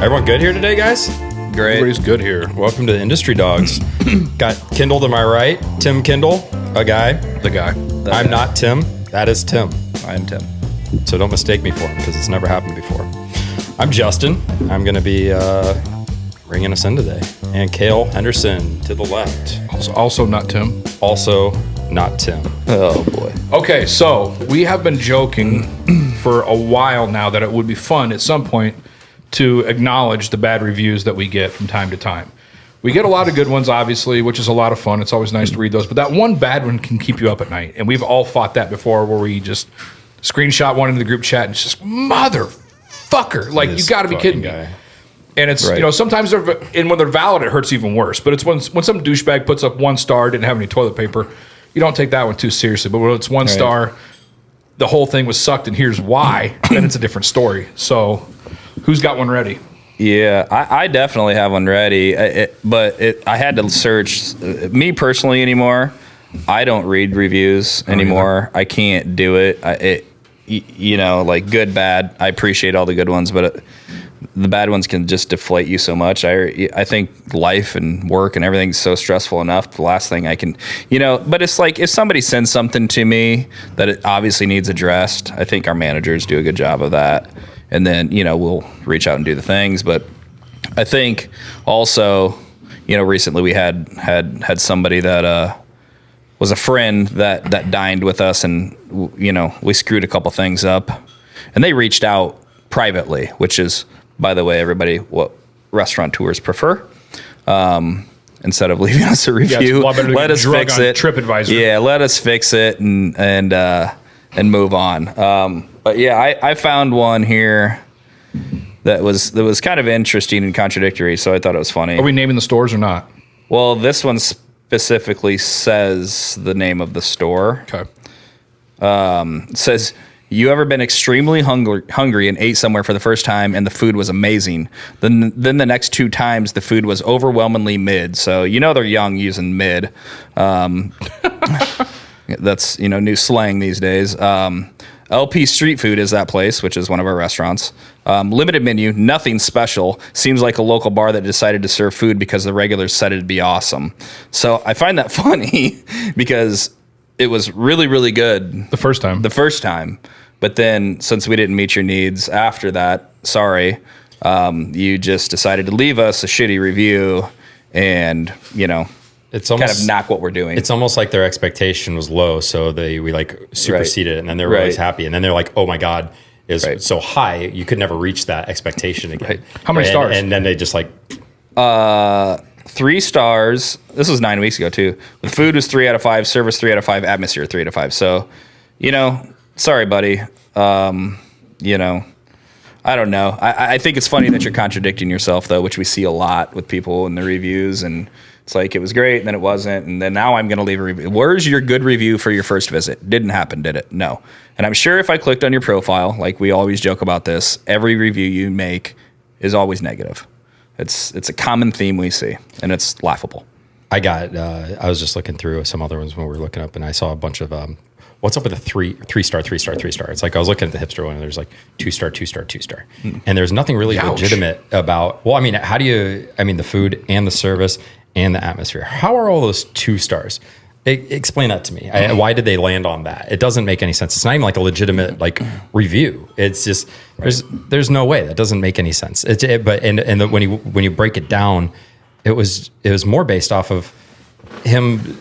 Everyone good here today, guys? Great. Everybody's good here. Welcome to Industry Dawgs. Got Kindle to my right. Tim Kindle, a guy. The guy. I'm not Tim. That is Tim. I'm Tim. So don't mistake me for him because it's never happened before. I'm Justin. I'm going to be bringing us in today. And Cale Henderson to the left. Also not Tim. Also not Tim. Oh, boy. Okay, so we have been joking for a while now that it would be fun at some point to acknowledge the bad reviews that we get from time to time. We get a lot of good ones, obviously, which is a lot of fun. It's always nice to read those. But that one bad one can keep you up at night. And we've all fought that before where we just screenshot one into the group chat and it's just, motherfucker. Like, you got to be kidding me. And it's, Right. you know, sometimes and when they're valid, it hurts even worse. But it's when some douchebag puts up 1 star, didn't have any toilet paper, you don't take that one too seriously. But when it's 1 star, the whole thing was sucked and here's why, then it's a different story. So who's got one ready? Yeah, I definitely have one ready, I had to search. Me personally anymore, I don't read reviews anymore. I can't do it. You know, like good, bad. I appreciate all the good ones, but the bad ones can just deflate you so much. I think life and work and everything's so stressful enough. The last thing I can, you know, but it's like if somebody sends something to me that it obviously needs addressed, I think our managers do a good job of that. And then, you know, we'll reach out and do the things. But I think also, you know, recently we had somebody that was a friend that dined with us, and, you know, we screwed a couple things up. And they reached out privately, which is, by the way, everybody, what restaurateurs prefer. Instead of leaving us a review, let us fix it. TripAdvisor. Yeah, let us fix it and move on. But yeah, I found one here that was kind of interesting and contradictory, so I thought it was funny. Are we naming the stores or not? Well, this one specifically says the name of the store. Okay. It says, "You ever been extremely hungry and ate somewhere for the first time and the food was amazing? Then the next 2 times the food was overwhelmingly mid." So you know they're young using mid. That's, you know, new slang these days. LP Street Food is that place, which is one of our restaurants. Limited menu, nothing special. Seems like a local bar that decided to serve food because the regulars said it'd be awesome. So I find that funny because it was really, really good. The first time. But then since we didn't meet your needs after that, sorry, you just decided to leave us a shitty review and, you know, It's almost kind of knock what we're doing. It's almost like their expectation was low, so we like superseded it, and then they were always happy, and then they're like, "Oh my god, is so high, you could never reach that expectation again." Right. How many stars? And then they just like 3 stars. This was 9 weeks ago too. The food was 3 out of 5. Service 3 out of 5. Atmosphere 3 out of 5. So, you know, sorry, buddy. You know, I don't know. I think it's funny that you're contradicting yourself though, which we see a lot with people in the reviews, and it's like it was great, and then it wasn't, and then now I'm going to leave a review. Where's your good review for your first visit? Didn't happen, did it? No. And I'm sure if I clicked on your profile, like we always joke about this, every review you make is always negative. It's a common theme we see, and it's laughable. I was just looking through some other ones when we were looking up, and I saw a bunch of what's up with the three star. It's like I was looking at the hipster one, and there's like 2 star, 2 star, 2 star, and there's nothing really legitimate about. Well, I mean, the food and the service and the atmosphere. How are all those 2 stars? Explain that to me. Why did they land on that? It doesn't make any sense. It's not even like a legitimate like review. It's just there's no way. That doesn't make any sense. When you break it down, it was more based off of him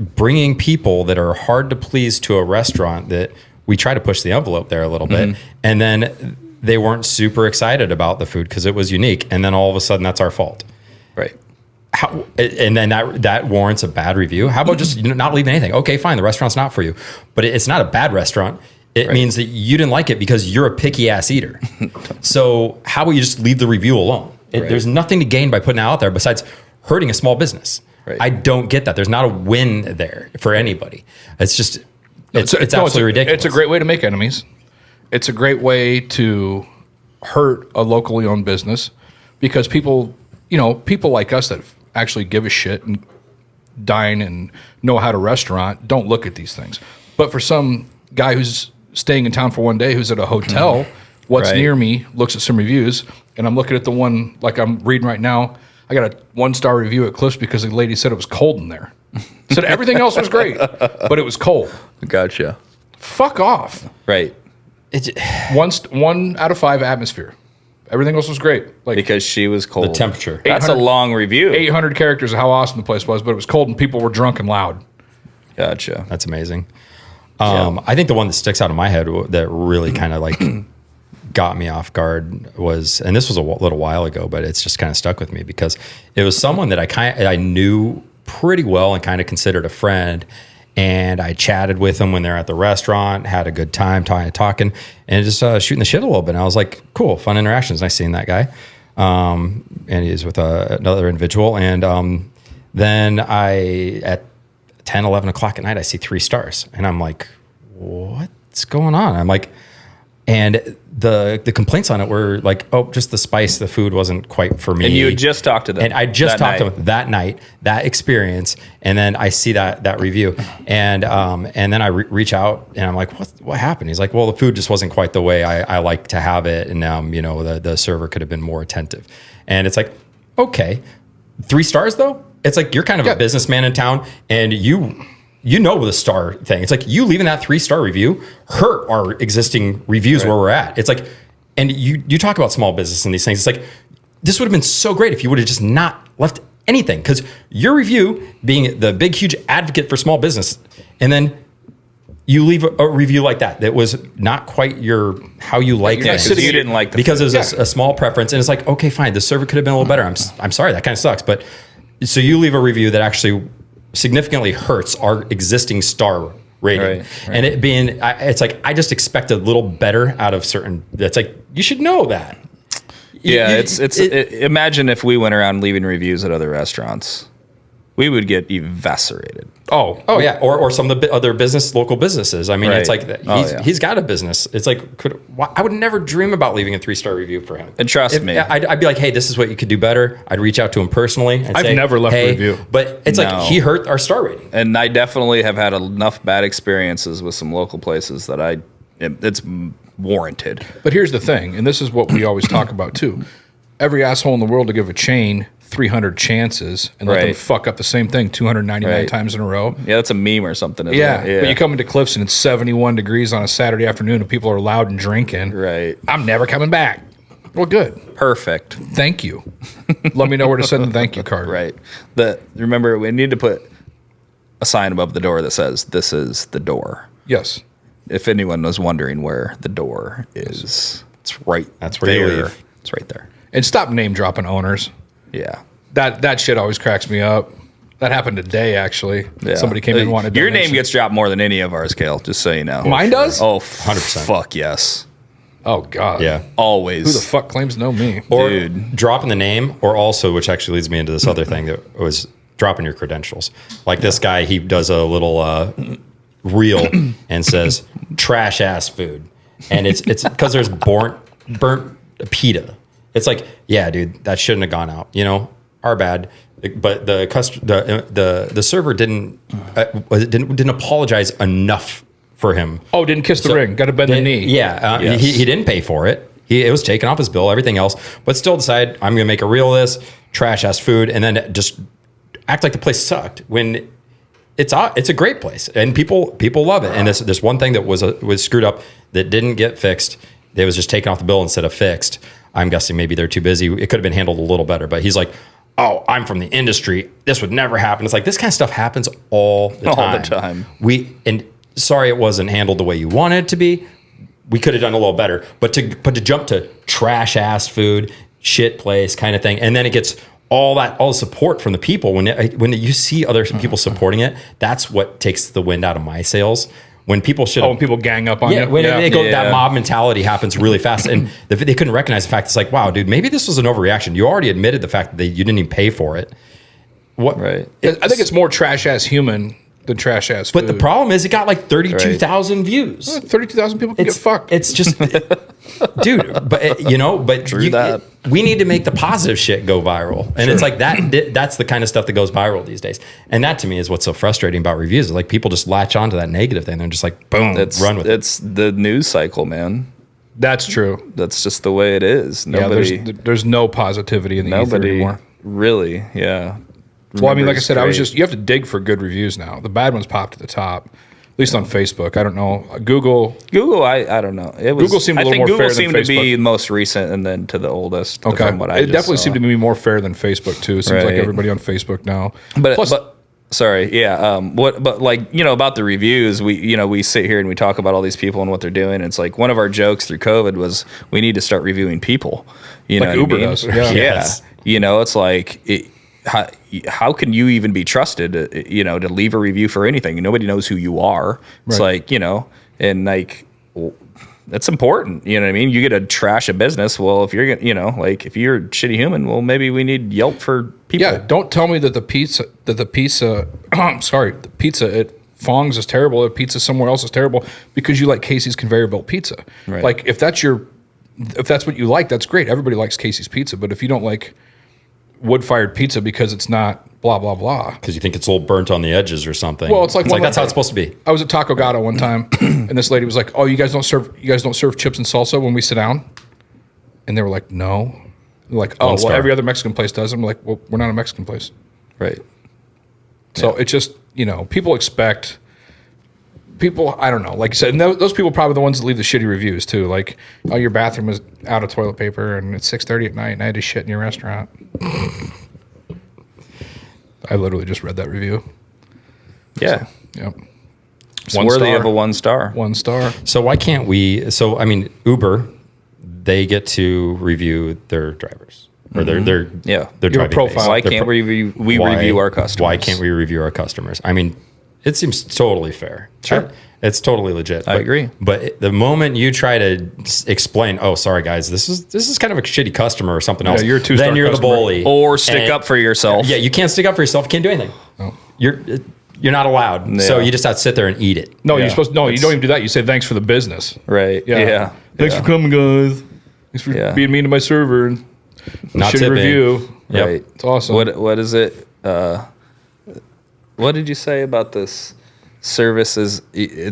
bringing people that are hard to please to a restaurant that we try to push the envelope there a little bit, and then they weren't super excited about the food because it was unique, and then all of a sudden that's our fault. Right. And then that warrants a bad review. How about just not leaving anything? Okay, fine, the restaurant's not for you, but it's not a bad restaurant. It means that you didn't like it because you're a picky ass eater. So how about you just leave the review alone? There's nothing to gain by putting it out there besides hurting a small business. Right. I don't get that. There's not a win there for anybody. It's just it's absolutely ridiculous. It's a great way to make enemies. It's a great way to hurt a locally owned business because people like us that actually give a shit and dine and know how to restaurant don't look at these things. But for some guy who's staying in town for one day, who's at a hotel, what's near me, looks at some reviews, and I'm looking at the one like I'm reading right now. I got a 1-star review at Cliff's because the lady said it was cold in there. Said everything else was great, but it was cold. Gotcha. Fuck off. Right. One out of 5 atmosphere. Everything else was great. Like Because she was cold. The temperature. That's a long review. 800 characters of how awesome the place was, but it was cold and people were drunk and loud. Gotcha. That's amazing. I think the one that sticks out in my head that really kind of like got me off guard was, and this was a little while ago, but it's just kind of stuck with me because it was someone that I knew pretty well and kind of considered a friend. And I chatted with him when they're at the restaurant, had a good time talking and just shooting the shit a little bit. And I was like, cool, fun interactions. Nice seeing that guy. And he's with another individual. And then at 10, 11 o'clock at night, I see 3 stars. And I'm like, what's going on? I'm like, and the complaints on it were like, oh, just the spice, the food wasn't quite for me. And you had just talked to them. And I just talked to them that night, that experience. And then I see that review. And then I reach out and I'm like, what happened? He's like, well, the food just wasn't quite the way I like to have it. And the server could have been more attentive. And it's like, okay, 3 stars though? It's like, you're kind of a businessman in town and you know the star thing. It's like you leaving that 3-star review hurt our existing reviews where we're at. It's like, and you talk about small business and these things. It's like, this would have been so great if you would have just not left anything. Because your review, being the big, huge advocate for small business, and then you leave a review like that was not quite how you like it. Because you didn't like the because food. it was a small preference. And it's like, okay, fine, the server could have been a little better. I'm sorry, that kind of sucks. But so you leave a review that actually significantly hurts our existing star rating. Right. And it being, it's like, I just expect a little better out of certain, it's like, you should know that. Yeah, imagine if we went around leaving reviews at other restaurants. We would get eviscerated. Oh yeah. Or some of the other local businesses. I mean, It's like, he's got a business. It's like, I would never dream about leaving a 3-star review for him. And trust me. I'd be like, hey, this is what you could do better. I'd reach out to him personally. And I've never left a review. But it's like, he hurt our star rating. And I definitely have had enough bad experiences with some local places that it's warranted. But here's the thing, and this is what we always talk about too. Every asshole in the world to give a chain 300 chances and let them fuck up the same thing 299 times in a row. Yeah, that's a meme or something. But you come into Cliffs and it's 71 degrees on a Saturday afternoon and people are loud and drinking. Right. I'm never coming back. Well, good. Perfect. Thank you. Let me know where to send the thank you card. Right. Remember, we need to put a sign above the door that says, "This is the door." Yes. If anyone was wondering where the door is, it's right. That's where you leave. It's right there. And stop name dropping owners. Yeah. That shit always cracks me up. That happened today, actually. Yeah. Somebody came in and wanted your donation. name gets dropped more than any of ours, Cale, just so you know. Mine does? Oh, 100%. Fuck yes. Oh, God. Yeah. Always. Who the fuck claims to know me? Or Dude. dropping the name, or also, which actually leads me into this other thing that was dropping your credentials. Like this guy, he does a little reel and says, trash ass food. And it's because there's burnt pita. It's like, yeah, dude, that shouldn't have gone out. Our bad. But the server didn't apologize enough for him. Oh, didn't kiss the ring. Got to bend the knee. Yeah, Yes. he didn't pay for it. It was taken off his bill, everything else, but still decided I'm going to make a reel of this trash ass food, and then just act like the place sucked when it's a great place and people love it. And this one thing that was screwed up that didn't get fixed. It was just taken off the bill instead of fixed. I'm guessing maybe they're too busy. It could have been handled a little better, but he's like, oh, I'm from the industry. This would never happen. It's like, this kind of stuff happens all the time. And sorry it wasn't handled the way you wanted it to be. We could have done a little better. But to jump to trash ass food, shit place kind of thing, and then it gets all the support from the people. When you see other people supporting it, that's what takes the wind out of my sails. When people when people gang up on you. When they go, that mob mentality happens really fast. And they couldn't recognize the fact. It's like, wow, dude, maybe this was an overreaction. You already admitted the fact that you didn't even pay for it. Right. I think it's more trash ass human than trash ass food. But the problem is it got like 32,000 views. 32,000 people can get fucked. It's just, dude, but we need to make the positive shit go viral. And it's like that's the kind of stuff that goes viral these days. And that to me is what's so frustrating about reviews. Like people just latch onto that negative thing. They're just like, boom, run with it. It's the news cycle, man. That's true. That's just the way it is. Nobody, there's no positivity in the ether anymore. Really, yeah. Well, I mean, like I said, you have to dig for good reviews now. The bad ones popped at the top, at least on Facebook. I don't know. Google, I don't know. Google seemed a little more fair than Facebook. Google seemed to be most recent and then to the oldest. Okay. From what I it definitely seemed to be more fair than Facebook, too. It seems like everybody on Facebook now. But sorry, yeah. But like, about the reviews, we sit here and we talk about all these people and what they're doing. And it's like one of our jokes through COVID was we need to start reviewing people. You know like what Uber I mean? does. Yeah. Yes. It's like how can you even be trusted, to leave a review for anything? Nobody knows who you are. It's like, and like, that's important. You know what I mean? You get to trash a business. Well, if you're, if you're a shitty human, well, maybe we need Yelp for people. Yeah. Don't tell me that the pizza at Fong's is terrible. The pizza somewhere else is terrible because you like Casey's conveyor belt pizza. Right. Like if that's what you like, that's great. Everybody likes Casey's pizza. But if you don't like wood-fired pizza because it's not blah, blah, blah. Because you think it's a little burnt on the edges or something. Well, it's like that's how it's supposed to be. I was at Taco Gato one time, and this lady was like, "Oh, you guys don't serve chips and salsa when we sit down?" And they were like, "No." They're like, "Oh, well, every other Mexican place does." I'm like, "Well, we're not a Mexican place." Right. So it's just, people expect people, I don't know, like you said, and those people are probably the ones that leave the shitty reviews too. Like, oh, your bathroom is out of toilet paper and it's 6:30 at night and I had to shit in your restaurant. I literally just read that review. Yeah. So, yep. It's worthy of a 1 star. 1 star. So why can't we? So, I mean, Uber, they get to review their drivers or their driving profile. Why can't we review our customers? Why can't we review our customers? I mean, it seems totally fair. Sure. It's totally legit. I agree. But the moment you try to explain, oh, sorry guys, this is kind of a shitty customer or something else. You're a 2-star then you're customer. the bully. Or stick up for yourself. Yeah, you can't stick up for yourself. You can't do anything. No. You're not allowed. Yeah. So you just have to sit there and eat it. No, you're supposed to. No, you don't even do that. You say thanks for the business. Right. Yeah. Thanks for coming, guys. Thanks for being mean to my server and Not shitty tipping. review. Yep. Right. It's awesome. What is it? What did you say about this? Service is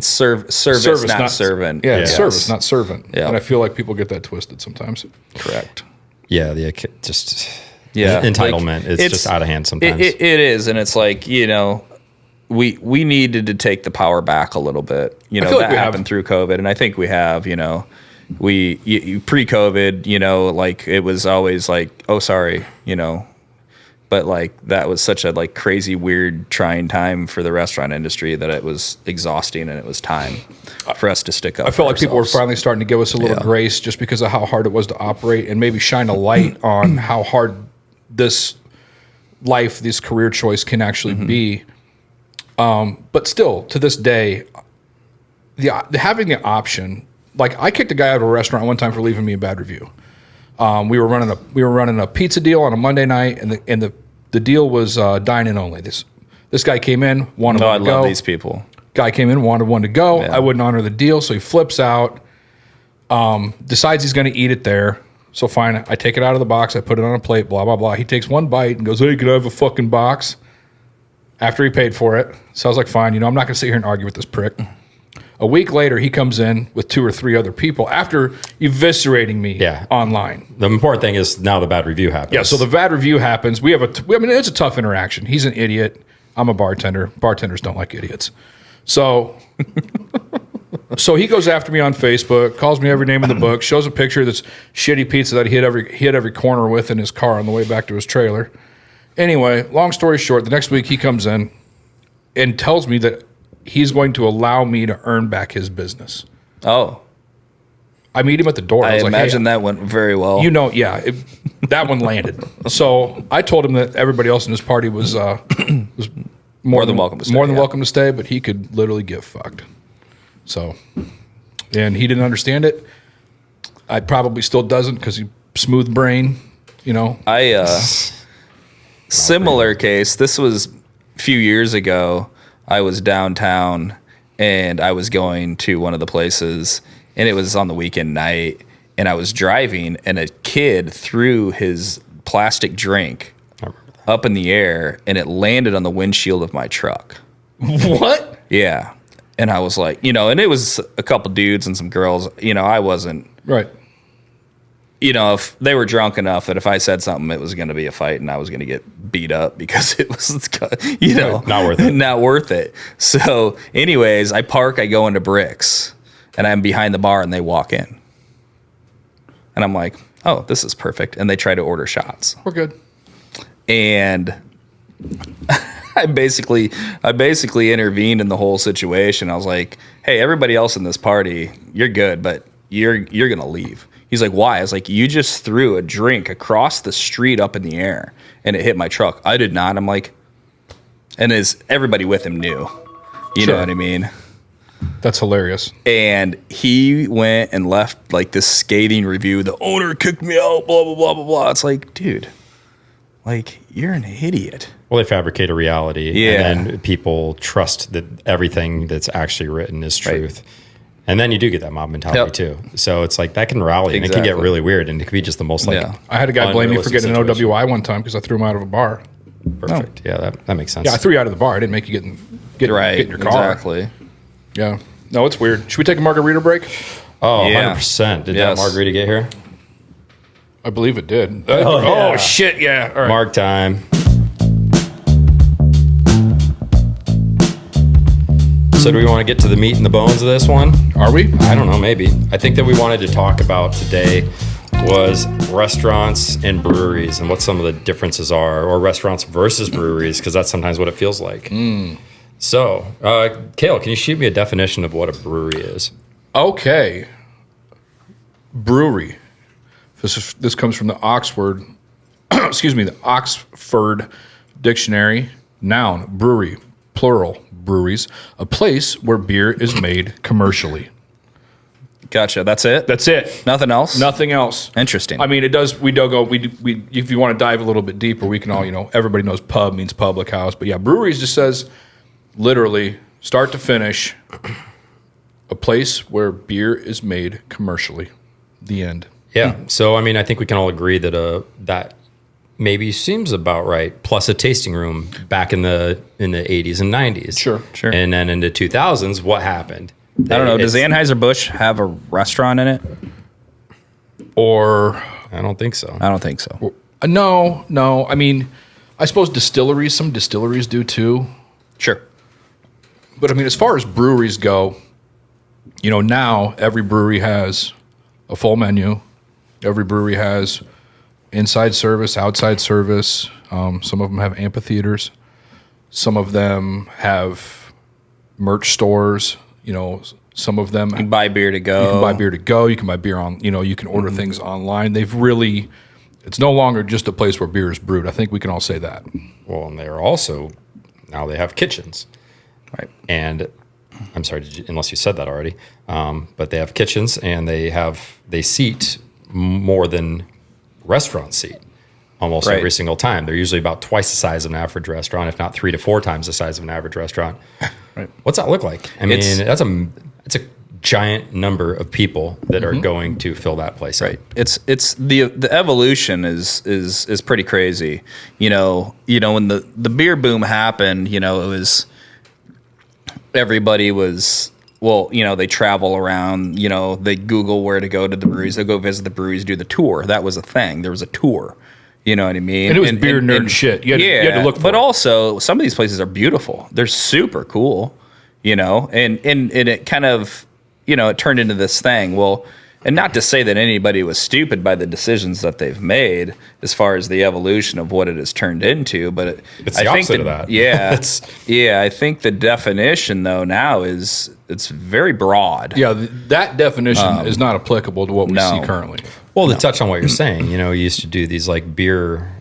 service, not servant. Yeah, it's service, not servant. Yeah. And I feel like people get that twisted sometimes. Correct. Yeah, entitlement. It's just out of hand sometimes. It is, and it's like, we needed to take the power back a little bit. That happened through COVID, and I think we have. We pre-COVID, like it was always like, oh, sorry, but like that was such a like crazy, weird, trying time for the restaurant industry that it was exhausting, and it was time for us to stick up. I felt like people were finally starting to give us a little grace just because of how hard it was to operate, and maybe shine a light on how hard this career choice can actually be. But still, to this day, having the option, like I kicked a guy out of a restaurant one time for leaving me a bad review. We were running a pizza deal on a Monday night, and the deal was dine-in only. This guy came in, wanted one to go. I love these people. Guy came in, wanted one to go. Yeah. I wouldn't honor the deal, so he flips out. Decides he's going to eat it there. So fine, I take it out of the box, I put it on a plate, blah, blah, blah. He takes one bite and goes, "Hey, can I have a fucking box?" After he paid for it. So I was like, fine, I'm not going to sit here and argue with this prick. A week later, he comes in with 2 or 3 other people after eviscerating me online. The important thing is now the bad review happens. Yeah, so the bad review happens. It's a tough interaction. He's an idiot. I'm a bartender. Bartenders don't like idiots. So he goes after me on Facebook, calls me every name in the book, shows a picture of this shitty pizza that he hit every corner with in his car on the way back to his trailer. Anyway, long story short, the next week he comes in and tells me that he's going to allow me to earn back his business. Oh. I meat him at the door. I was imagine like, hey, that went very well. That one landed. So I told him that everybody else in his party was more than welcome to stay, but he could literally get fucked. So, and he didn't understand it. I probably still doesn't because he smooth brain, Similar case. This was a few years ago. I was downtown and I was going to one of the places, and it was on the weekend night, and I was driving, and a kid threw his plastic drink up in the air, and it landed on the windshield of my truck. What? Yeah. And I was like, and it was a couple dudes and some girls. I wasn't Right. You know, if they were drunk enough that if I said something, it was going to be a fight and I was going to get beat up because it was, you know, not worth it. Not worth it. So, anyways, I go into Bricks, and I'm behind the bar, and they walk in, and I'm like, oh, this is perfect. And they try to order shots. We're good. And I basically intervened in the whole situation. I was like, hey, everybody else in this party, you're good, but you're gonna leave. He's like, why? I was like, you just threw a drink across the street up in the air and it hit my truck. I did not. I'm like, and everybody with him knew. You know what I mean? That's hilarious. And he went and left like this scathing review. The owner kicked me out, blah, blah, blah, blah, blah. It's like, dude, like, you're an idiot. Well, they fabricate a reality. Yeah. And then people trust that everything that's actually written is truth. Right. And then you do get that mob mentality too. So it's like that can rally and it can get really weird and it could be just the most like. Yeah. I had a guy blame me for getting an OWI one time because I threw him out of a bar. Perfect. Oh. Yeah, that makes sense. Yeah, I threw you out of the bar. I didn't make you get in your car. Exactly. Yeah. No, it's weird. Should we take a margarita break? Oh, yeah. 100%. Did that margarita get here? I believe it did. Oh, shit, yeah. All right. Mark time. So do we want to get to the meat and the bones of this one? Are we? I don't know, maybe. I think that we wanted to talk about today was restaurants and breweries and what some of the differences are, or restaurants versus breweries, because that's sometimes what it feels like. So, Cale, can you shoot me a definition of what a brewery is? Okay. Brewery. This comes from the Oxford, the Oxford Dictionary. Noun, brewery, plural, breweries, a place where beer is made commercially. Gotcha. That's it? That's it. Nothing else? Nothing else. Interesting. I mean, it does, we if you want to dive a little bit deeper, we can all, everybody knows pub means public house, but yeah, breweries just says literally start to finish, a place where beer is made commercially. The end. Yeah. So, I mean, I think we can all agree that that maybe seems about right. Plus a tasting room back in the 80s and 90s. Sure. And then in the 2000s, what happened? I don't know. Does Anheuser-Busch have a restaurant in it? Or I don't think so. I don't think so. No. I mean, I suppose some distilleries do too. Sure. But I mean, as far as breweries go, now every brewery has a full menu. Every brewery has inside service, outside service. Some of them have amphitheaters. Some of them have merch stores. Some of them... You can buy beer to go. You can buy beer to go. You can buy beer on... you can order things online. They've really... It's no longer just a place where beer is brewed. I think we can all say that. Well, and they're also... Now they have kitchens. Right. And... I'm sorry, unless you said that already. But they have kitchens and they seat more than restaurants seat almost every single time. They're usually about twice the size of an average restaurant, if not 3 to 4 times the size of an average restaurant. Right. What's that look like? I mean, it's a giant number of people that are going to fill that place. Right. Up. It's the evolution is pretty crazy. When the beer boom happened, it was everybody was, they travel around, they Google where to go to the breweries. They go visit the breweries, do the tour. That was a thing. There was a tour. You know what I mean? And it was beer nerd shit. You had to look for it. But also, some of these places are beautiful. They're super cool, and it kind of, it turned into this thing. Well, and not to say that anybody was stupid by the decisions that they've made as far as the evolution of what it has turned into, but it's the opposite of that. Yeah, I think the definition though now it's very broad. Yeah, that definition is not applicable to what we see currently. Well, to touch on what you're saying, you used to do these like beer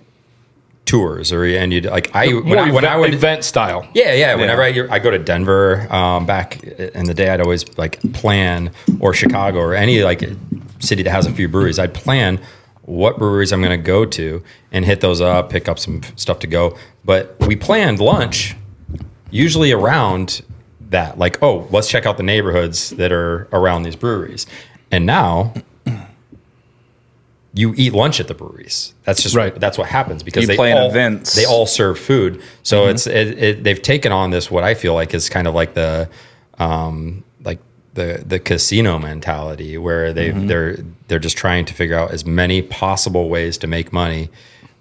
tours, and you'd like I would event style. Yeah. Whenever I go to Denver, back in the day, I'd always like plan, or Chicago or any like city that has a few breweries. I'd plan what breweries I'm going to go to and hit those up, pick up some stuff to go. But we planned lunch usually around that, like, oh, let's check out the neighborhoods that are around these breweries. And now you eat lunch at the breweries. That's just right. That's what happens because they all serve food. So they've taken on this, what I feel like is kind of like the the casino mentality where they're just trying to figure out as many possible ways to make money,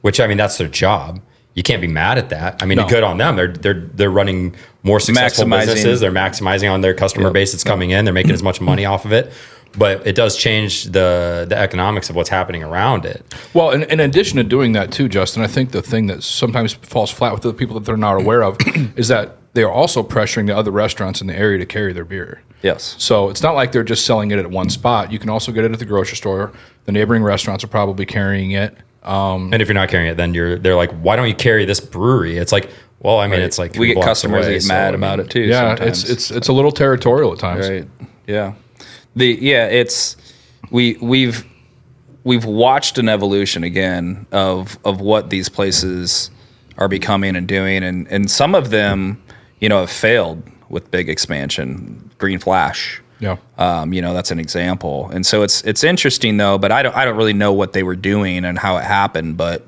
which, I mean, that's their job. You can't be mad at that. I mean, good on them. They're running more successful businesses. They're maximizing on their customer base that's coming in. They're making as much money off of it. But it does change the economics of what's happening around it. Well, in addition to doing that too, Justin, I think the thing that sometimes falls flat with the people that they're not aware of is that they are also pressuring the other restaurants in the area to carry their beer. Yes. So it's not like they're just selling it at one spot. You can also get it at the grocery store. The neighboring restaurants are probably carrying it. And if you're not carrying it, then they're like, why don't you carry this brewery? It's like, well, I mean, it's like we get customers that get mad about it too. Yeah, sometimes. it's a little territorial at times. Right. Yeah. We've watched an evolution again of what these places are becoming and doing, and some of them, have failed with big expansion. Green Flash. Yeah. That's an example. And so it's interesting though, but I don't really know what they were doing and how it happened, but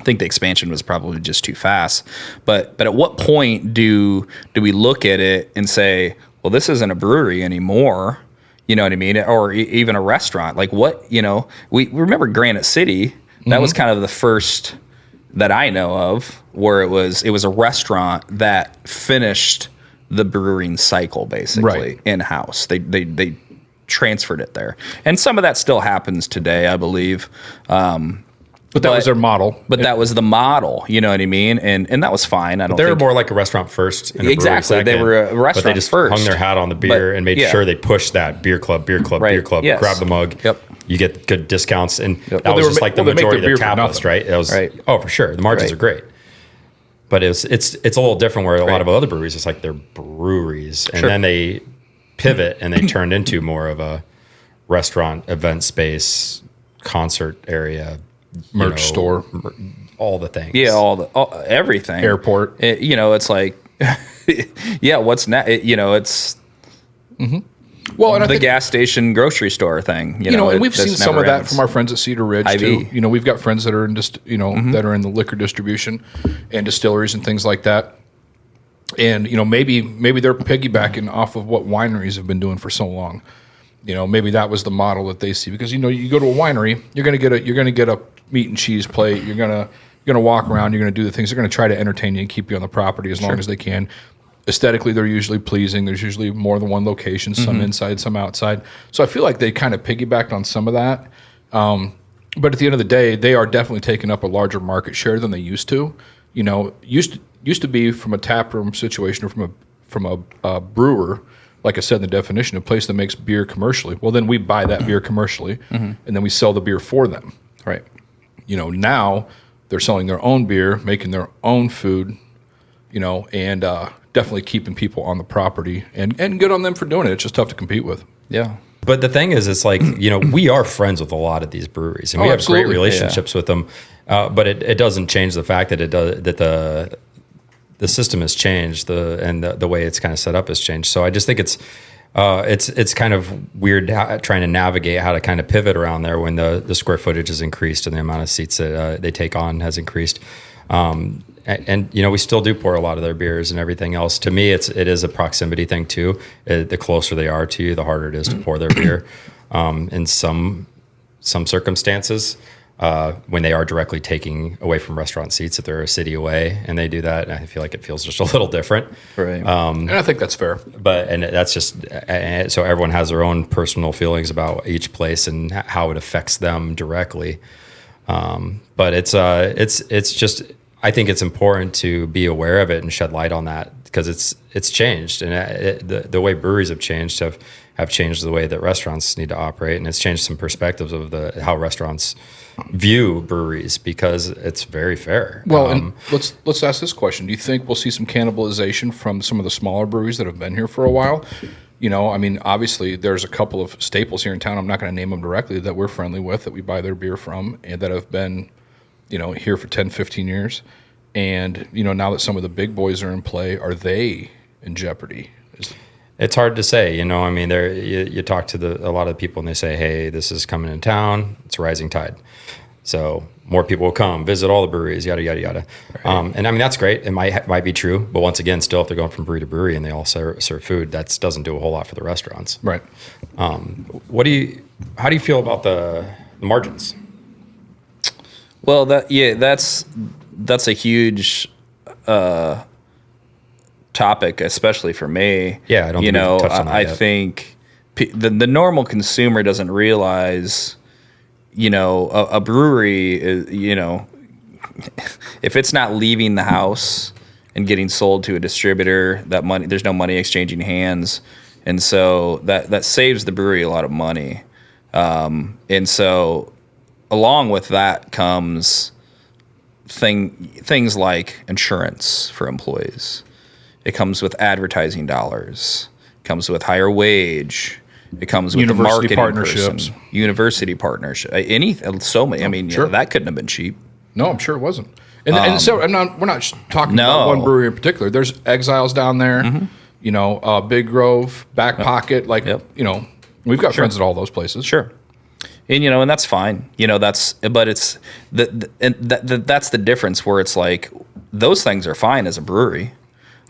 I think the expansion was probably just too fast. But at what point do we look at it and say, well, this isn't a brewery anymore? You know what I mean? Or even a restaurant. Like what, we remember Granite City. That was kind of the first that I know of where it was a restaurant that finished the brewing cycle basically in-house. They transferred it there. And some of that still happens today, I believe. But that was their model. But that was the model, you know what I mean? And that was fine. They were more like a restaurant first and a brewery second. They were a restaurant but they just first. hung their hat on the beer and made sure they pushed that beer club, Yes. grab the mug. Yep. You get good discounts. And that was just like the majority of their capitalist, right? It was, oh, for sure. The margins are great. But it's a little different where a lot of other breweries, it's like they're breweries. And then they pivot and they turned into more of a restaurant, event space, concert area, merch store, all the things. Yeah, everything. Airport. It's like, what's next? It's well, and the gas station grocery store thing. And we've seen some of that from our friends at Cedar Ridge too. We've got friends that are in that are in the liquor distribution and distilleries and things like that. And maybe they're piggybacking off of what wineries have been doing for so long. Maybe that was the model that they see because you go to a winery, you're gonna get a meat and cheese plate. You're gonna walk around. You're gonna do the things. They're gonna try to entertain you and keep you on the property as long as they can. Aesthetically, they're usually pleasing. There's usually more than one location, some inside, some outside. So I feel like they kind of piggybacked on some of that. But at the end of the day, they are definitely taking up a larger market share than they used to. Used to be from a taproom situation or from a brewer. Like I said in the definition, a place that makes beer commercially. Well, then we buy that beer commercially, and then we sell the beer for them. Right. Now they're selling their own beer, making their own food, and definitely keeping people on the property. And good on them for doing it. It's just tough to compete with. Yeah. But the thing is, it's like, we are friends with a lot of these breweries, and we have great relationships with them. But it doesn't change the fact that the system has changed, and the way it's kind of set up has changed. So I just think it's kind of weird trying to navigate how to kind of pivot around there when the square footage has increased and the amount of seats that they take on has increased. And we still do pour a lot of their beers and everything else. To me, it is a proximity thing too. The closer they are to you, the harder it is to pour their beer. In some circumstances, when they are directly taking away from restaurant seats, if they're a city away and they do that, I feel like it feels just a little different. Right. And I think that's fair. And that's just so everyone has their own personal feelings about each place and how it affects them directly. But it's just, I think it's important to be aware of it and shed light on that because it's changed, and the way breweries have changed have changed the way that restaurants need to operate, and it's changed some perspectives of how restaurants view breweries because it's very fair. Well, and let's ask this question: do you think we'll see some cannibalization from some of the smaller breweries that have been here for a while? Obviously there's a couple of staples here in town. I'm not going to name them directly that we're friendly with, that we buy their beer from, and that have been here for 10, 15 years. And, now that some of the big boys are in play, are they in jeopardy? It's hard to say. You talk to a lot of the people and they say, hey, this is coming in town. It's a rising tide. So more people will come, visit all the breweries, yada, yada, yada. Right. And I mean, that's great. It might be true. But once again, still, if they're going from brewery to brewery and they all serve food, that doesn't do a whole lot for the restaurants. Right. How do you feel about the margins? Well, that's a huge topic, especially for me. Yeah, I don't think we've touched on that yet. think the normal consumer doesn't realize, a brewery is, if it's not leaving the house and getting sold to a distributor, there's no money exchanging hands, and so that saves the brewery a lot of money. And so along with that comes things like insurance for employees. It comes with advertising dollars. It comes with higher wage. It comes with university the marketing partnerships. University partnership. So many. I mean, Sure. that couldn't have been cheap. No, I'm sure it wasn't. And so we're not talking about one brewery in particular. There's Exiles down there, Big Grove, Back Pocket. We've got friends at all those places. Sure. And that's fine. But it's that's the difference where it's like those things are fine as a brewery,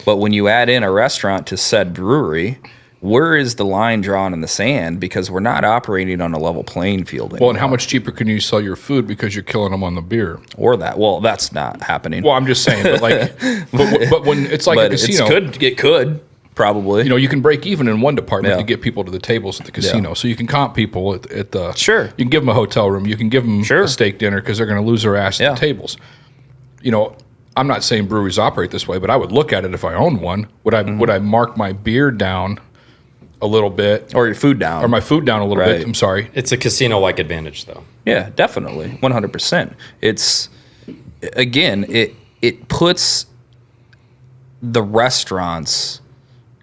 but when you add in a restaurant to said brewery, where is the line drawn in the sand? Because we're not operating on a level playing field anymore. Well, and how much cheaper can you sell your food because you're killing them on the beer? Or that? Well, that's not happening. Well, I'm just saying, but but when it's like a casino, it could probably. You can break even in one department to get people to the tables at the casino. Yeah. So you can comp people at the sure. You can give them a hotel room. You can give them a steak dinner because they're going to lose their ass at the tables. I'm not saying breweries operate this way, but I would look at it if I owned one. Would I mark my beer down a little bit, or your food down, or my food down a little bit? I'm sorry. It's a casino-like advantage, though. Yeah, definitely, 100%. It's again, it puts the restaurants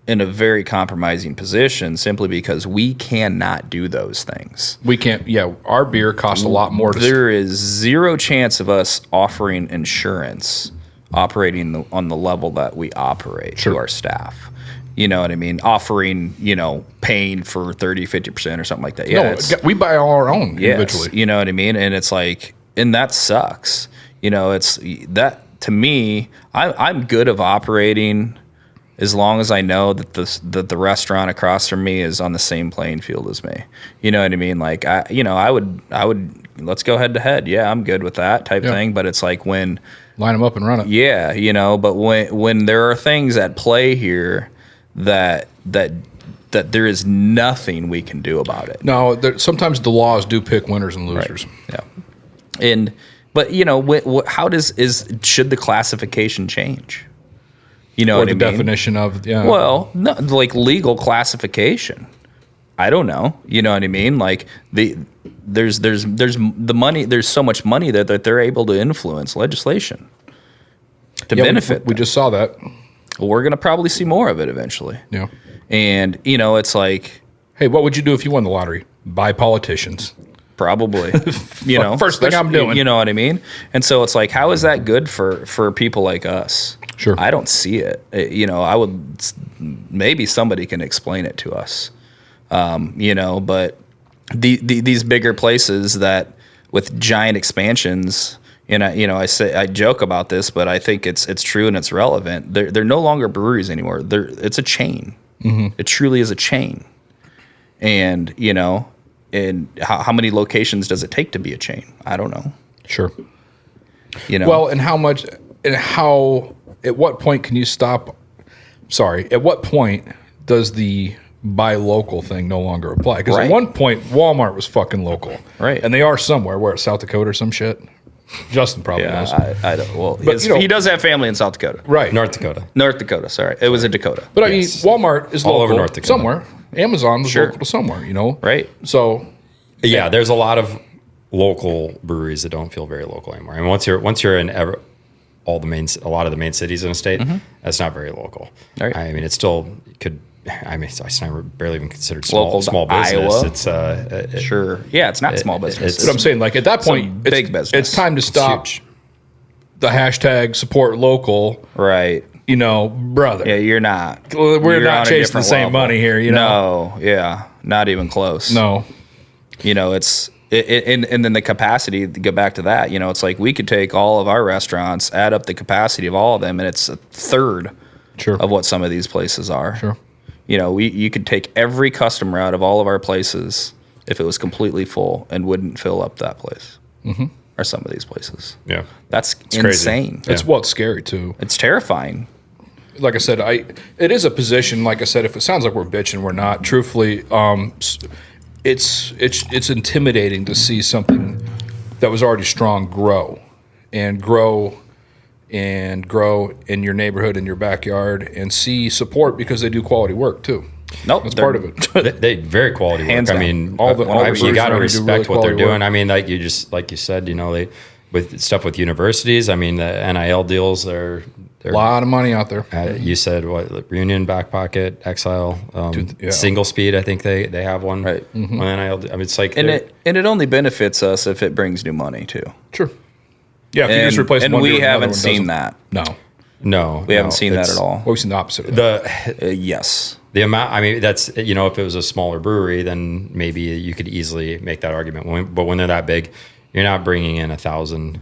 in a very compromising position simply because we cannot do those things. We can't. Yeah, our beer costs a lot more. There is zero chance of us offering insurance operating on the level that we operate to our staff. You know what I mean? Offering, paying for 30, 50% or something like that. Yeah, we buy all our own individually. You know what I mean? And it's like, and that sucks. It's that to me, I'm good of operating as long as I know that the restaurant across from me is on the same playing field as me. You know what I mean? Like I would let's go head to head. Yeah, I'm good with that type thing. But it's like when line them up and run it. Yeah, but when there are things at play here that there is nothing we can do about it. No, sometimes the laws do pick winners and losers. Right. Yeah, but should the classification change? You know or what the I mean? Definition of Well, no, like legal classification. I don't know. You know what I mean? Like there's the money. There's so much money that they're able to influence legislation to benefit. We just saw that. We're gonna probably see more of it eventually. Yeah. And it's like, hey, what would you do if you won the lottery? Buy politicians. Probably. First thing I'm doing. You know what I mean? And so it's like, how is that good for people like us? Sure. I don't see it. I would, maybe somebody can explain it to us. But these bigger places that with giant expansions, I joke about this, but I think it's true and it's relevant. They're no longer breweries anymore. It's a chain. Mm-hmm. It truly is a chain. And, and how many locations does it take to be a chain? I don't know. Sure. Well, and at what point can you stop? Sorry. At what point does the buy local thing no longer apply? Because at one point, Walmart was fucking local. Right. And they are somewhere. Where, South Dakota or some shit? Justin probably knows. I don't. Well, but, he does have family in South Dakota. Right. North Dakota. North Dakota, sorry. It was in Dakota. But I mean, Walmart is all local over North Dakota. somewhere. Amazon was local to somewhere, Right. So. Yeah, there's a lot of local breweries that don't feel very local anymore. I mean, once you're in a lot of the main cities in a state, that's not very local. Right. I mean, it still could. I mean, it's not barely even considered small business. Iowa. It's sure. Yeah, it's not small business. But I'm saying, like, at that point, big business. It's time to stop the hashtag support local. Right. Brother. Yeah, you're not. We're not chasing the same money here. No. Yeah. Not even close. No. It's And then the capacity, to go back to that, it's like we could take all of our restaurants, add up the capacity of all of them, and it's a third of what some of these places are. Sure. You could take every customer out of all of our places if it was completely full and wouldn't fill up that place. Or some of these places. Yeah. That's Crazy. insane. It's scary too. It's terrifying. Like I said, it is a position. Like I said, if it sounds like we're bitching, we're not. Truthfully, it's intimidating to see something that was already strong grow in your neighborhood, in your backyard, and see support because they do quality work too. Nope, that's part of it. They very quality work. Hands I down. mean, you got to respect what they're doing. Work. I mean, like you said, they with stuff with universities. I mean, the NIL deals. They're a lot of money out there. You said what? Reunion, Back Pocket, Exile, Single Speed. I think they have one. Right. On NIL. I mean, it's like and it only benefits us if it brings new money too. Sure. Yeah. If you just replace and one, we haven't one seen that. No, we haven't seen that at all. We've seen the opposite of that. Yes. The amount, I mean, that's, if it was a smaller brewery, then maybe you could easily make that argument. But when they're that big, you're not bringing in 1,000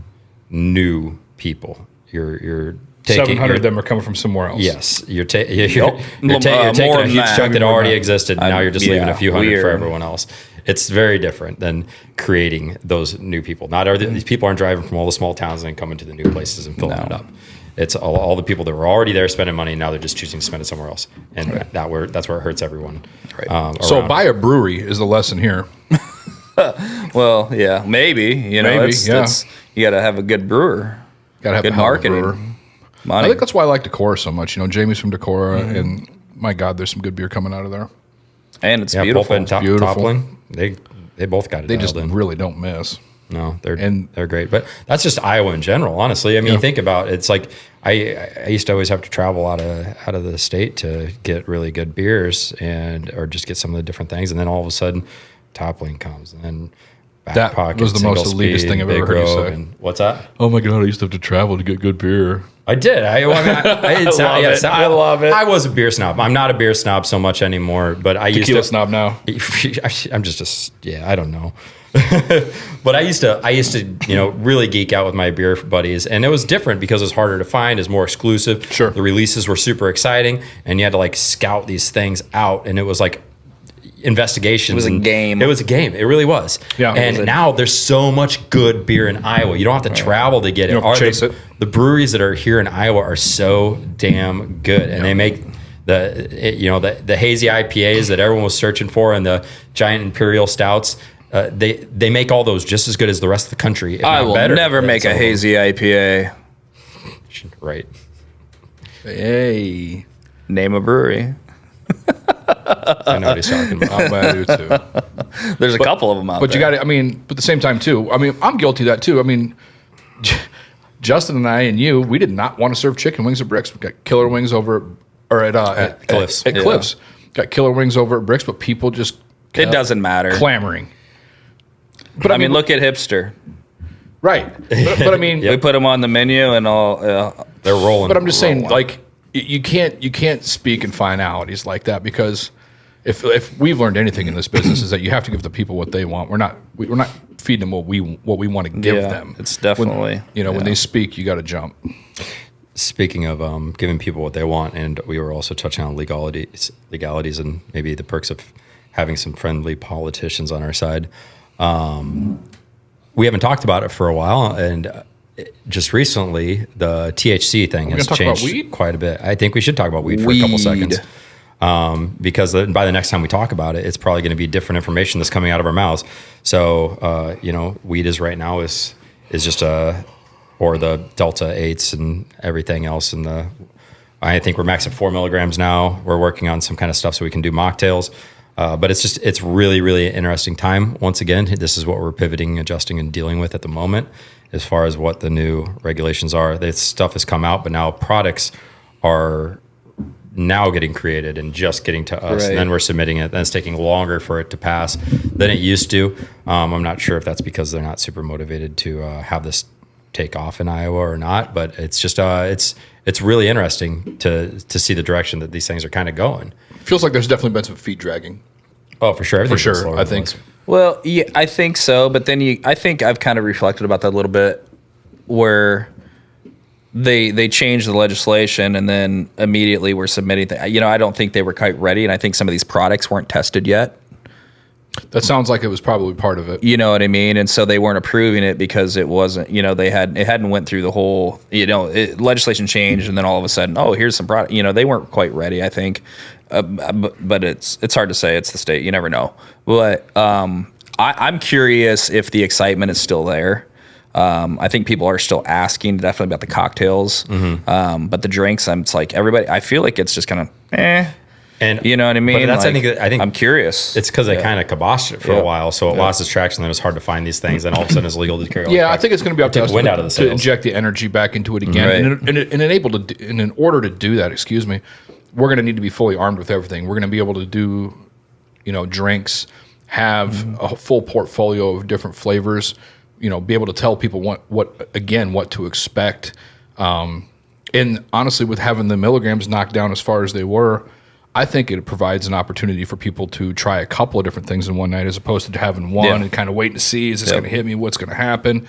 new people. You're taking 700 of them are coming from somewhere else. Yes, you're taking a huge that. chunk that already existed. And now you're just leaving a few hundred for weird. everyone else. It's very different than creating those new people. These people aren't driving from all the small towns and coming to the new places and filling it up. It's all the people that were already there spending money. Now they're just choosing to spend it somewhere else, and that's where it hurts everyone. Right. So buy a brewery is the lesson here. Well, yeah, maybe. You got to have a good brewer. Got to have good a hell of a marketing. brewer. Money. I think that's why I like Decorah so much. Jamie's from Decorah, and my God, there's some good beer coming out of there. And it's beautiful. Pulp and beautiful. Toppling, they both got it. They just in. really don't miss. No, they're great, but that's just Iowa in general. Honestly, I mean, think about it. It's like I used to always have to travel out of the state to get really good beers or just get some of the different things, and then all of a sudden, Toppling comes, and then Back Pocket was the most elitist thing I've ever heard you say. And what's that? Oh my God, I used to have to travel to get good beer. I did. I love it. I was a beer snob. I'm not a beer snob so much anymore, but I used to. Tequila snob now. I'm just I don't know. But I used to really geek out with my beer buddies, and it was different because it was harder to find, it's more exclusive. Sure. The releases were super exciting, and you had to scout these things out, and it was like investigations. It was a game. It was a game. It really was. Yeah. And now there's so much good beer in Iowa. You don't have to travel to get it. You don't have to chase it. The breweries that are here in Iowa are so damn good, and they make the hazy IPAs that everyone was searching for, and the giant imperial stouts. They make all those just as good as the rest of the country. If I not will better. never make a hazy IPA. Right. Hey. Name a brewery. I know what he's talking about. I do too. There's a couple of them out there. But you got to, but at the same time too, I'm guilty of that too. Justin and I and you, we did not want to serve chicken wings at Bricks. We got killer wings over at Cliffs. At Cliffs. Got killer wings over at Bricks, but people just it doesn't matter. Clamoring. But I mean, look at Hipster. Right. But we put them on the menu and all. They're rolling. But I'm just saying, you can't speak in finalities like that, because if we've learned anything in this business is that you have to give the people what they want. We're not feeding them what we want to give them. It's definitely when they speak, you got to jump. Speaking of giving people what they want, and we were also touching on legalities and maybe the perks of having some friendly politicians on our side. We haven't talked about it for a while, and just recently the THC thing has changed quite a bit. I think we should talk about weed for a couple seconds, because by the next time we talk about it, it's probably going to be different information that's coming out of our mouths. So weed is right now is just or the Delta 8s and everything else, and I think we're max at 4 milligrams now. We're working on some kind of stuff so we can do mocktails. But it's really, really interesting time. Once again, this is what we're pivoting, adjusting, and dealing with at the moment as far as what the new regulations are. This stuff has come out, but now products are now getting created and just getting to us. Right. And then we're submitting it. Then it's taking longer for it to pass than it used to. I'm not sure if that's because they're not super motivated to have this take off in Iowa or not, but it's just it's really interesting to see the direction that these things are kind of going. Feels like there's definitely been some feet dragging. Oh, for sure. For sure. I think Well, yeah, I think so. But then I think I've kind of reflected about that a little bit, where they changed the legislation and then immediately were submitting. I don't think they were quite ready, and I think some of these products weren't tested yet. That sounds like it was probably part of it. You know what I mean? And so they weren't approving it because it wasn't. It hadn't went through the whole. Legislation changed, and then all of a sudden, oh, here's some product. They weren't quite ready. I think, but it's hard to say. It's the state. You never know. But I'm curious if the excitement is still there. I think people are still asking definitely about the cocktails, but the drinks, it's like everybody. I feel like it's just kind of and you know what I mean. But that's like, I think I'm curious. It's because they kind of kiboshed it for a while, so it lost its traction. Then it was hard to find these things, and all of a sudden it's legal to carry. Yeah, I think it's going to be up to us wind out of the to sails. inject the energy back into it again, Right. and in order to do that, we're going to need to be fully armed with everything. We're going to be able to do, drinks, have a full portfolio of different flavors. Be able to tell people what to expect. And honestly, with having the milligrams knocked down as far as they were, I think it provides an opportunity for people to try a couple of different things in one night as opposed to having one and kind of waiting to see, is this going to hit me? What's going to happen?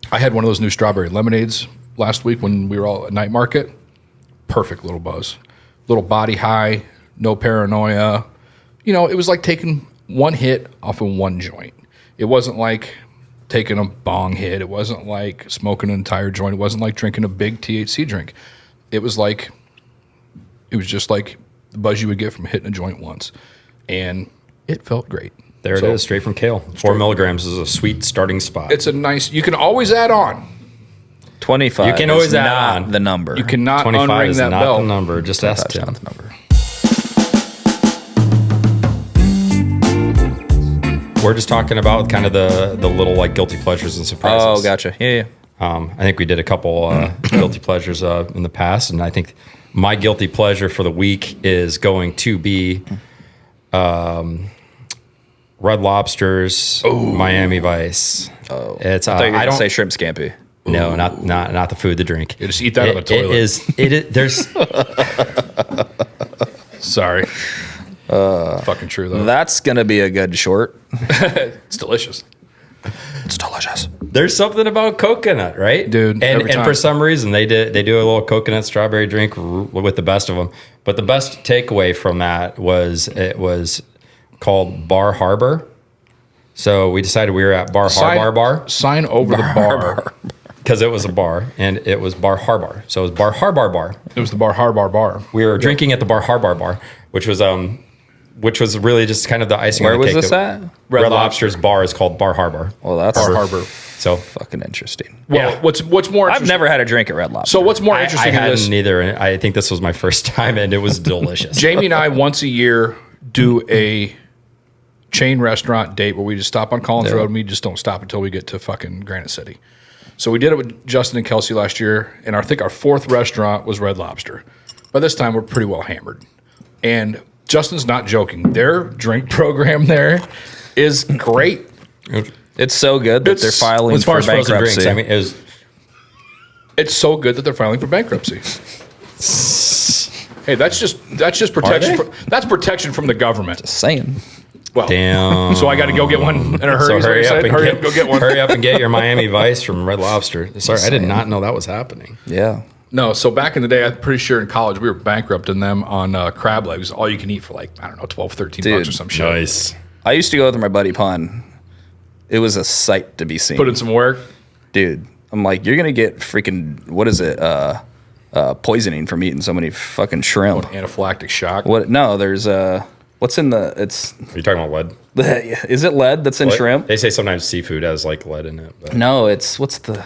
I had one of those new strawberry lemonades last week when we were all at night market. Perfect little buzz. Little body high, no paranoia. It was like taking one hit off of one joint. It wasn't like taking a bong hit. It wasn't like smoking an entire joint. It wasn't like drinking a big THC drink. It was just like the buzz you would get from hitting a joint once. And it felt great. There it is, straight from Cale. 4 milligrams is a sweet starting spot. It's you can always add on. 25. You can always add not on the number. You cannot 25 unring is that not bell. the number. Just ask Tim. Not the number. We're just talking about kind of the little like guilty pleasures and surprises. Oh, gotcha. Yeah. I think we did a couple guilty pleasures in the past, and I think my guilty pleasure for the week is going to be Red Lobster's Miami Vice. Oh, It's I thought you were I going to don't say shrimp scampi. No, not the food, the drink. You just eat that on the toilet. It is. There's. Sorry. Fucking true, though. That's going to be a good short. It's delicious. It's delicious. There's something about coconut, right, Dude, And every time. for some reason they do a little coconut strawberry drink with the best of them. But the best takeaway from that was it was called Bar Harbor. So we decided we were at Bar Harbor Bar Sign over the bar. because it was a bar and it was Bar Harbor. So it was Bar Harbor Bar. It was the Bar Harbor Bar. We were drinking at the Bar Harbor Bar, which was really just kind of the icing Where on the was cake. this at? Red Lobster's bar is called Bar Harbor. Well, that's Bar Harbor. So fucking interesting. Well, Yeah. what's more I've interesting? never had a drink at Red Lobster. So what's more I interesting in this? hadn't either, and I think this was my first time, and it was delicious. Jamie and I once a year do a chain restaurant date where we just stop on Collins Road and we just don't stop until we get to fucking Granite City. So we did it with Justin and Kelsey last year, and I think our fourth restaurant was Red Lobster. By this time, we're pretty well hammered. And Justin's not joking. Their drink program there is great. it's so good that they're filing As far for as frozen bankruptcy. drinks, I mean, it was It's so good that they're filing for bankruptcy. Hey, that's just protection. they? That's protection from the government. Saying. Well, damn. so I got to go get one in a hurry. So hurry up and Hurry up, go get one. Hurry up and get your Miami Vice from Red Lobster. Sorry, I did not know that was happening. Yeah. No, so back in the day, I'm pretty sure in college we were bankrupting them on crab legs, all you can eat for like, I don't know, 12, 13 bucks or Dude, some shit. Nice. I used to go with my buddy Pun. It was a sight to be seen. Put in some work. Dude, I'm like, you're going to get freaking, what is it? Poisoning from eating so many fucking shrimp. Anaphylactic shock. What? No, there's what's in the, it's, Are you talking about lead? is it lead that's in shrimp? They say sometimes seafood has like lead in it. But No, it's, what's the,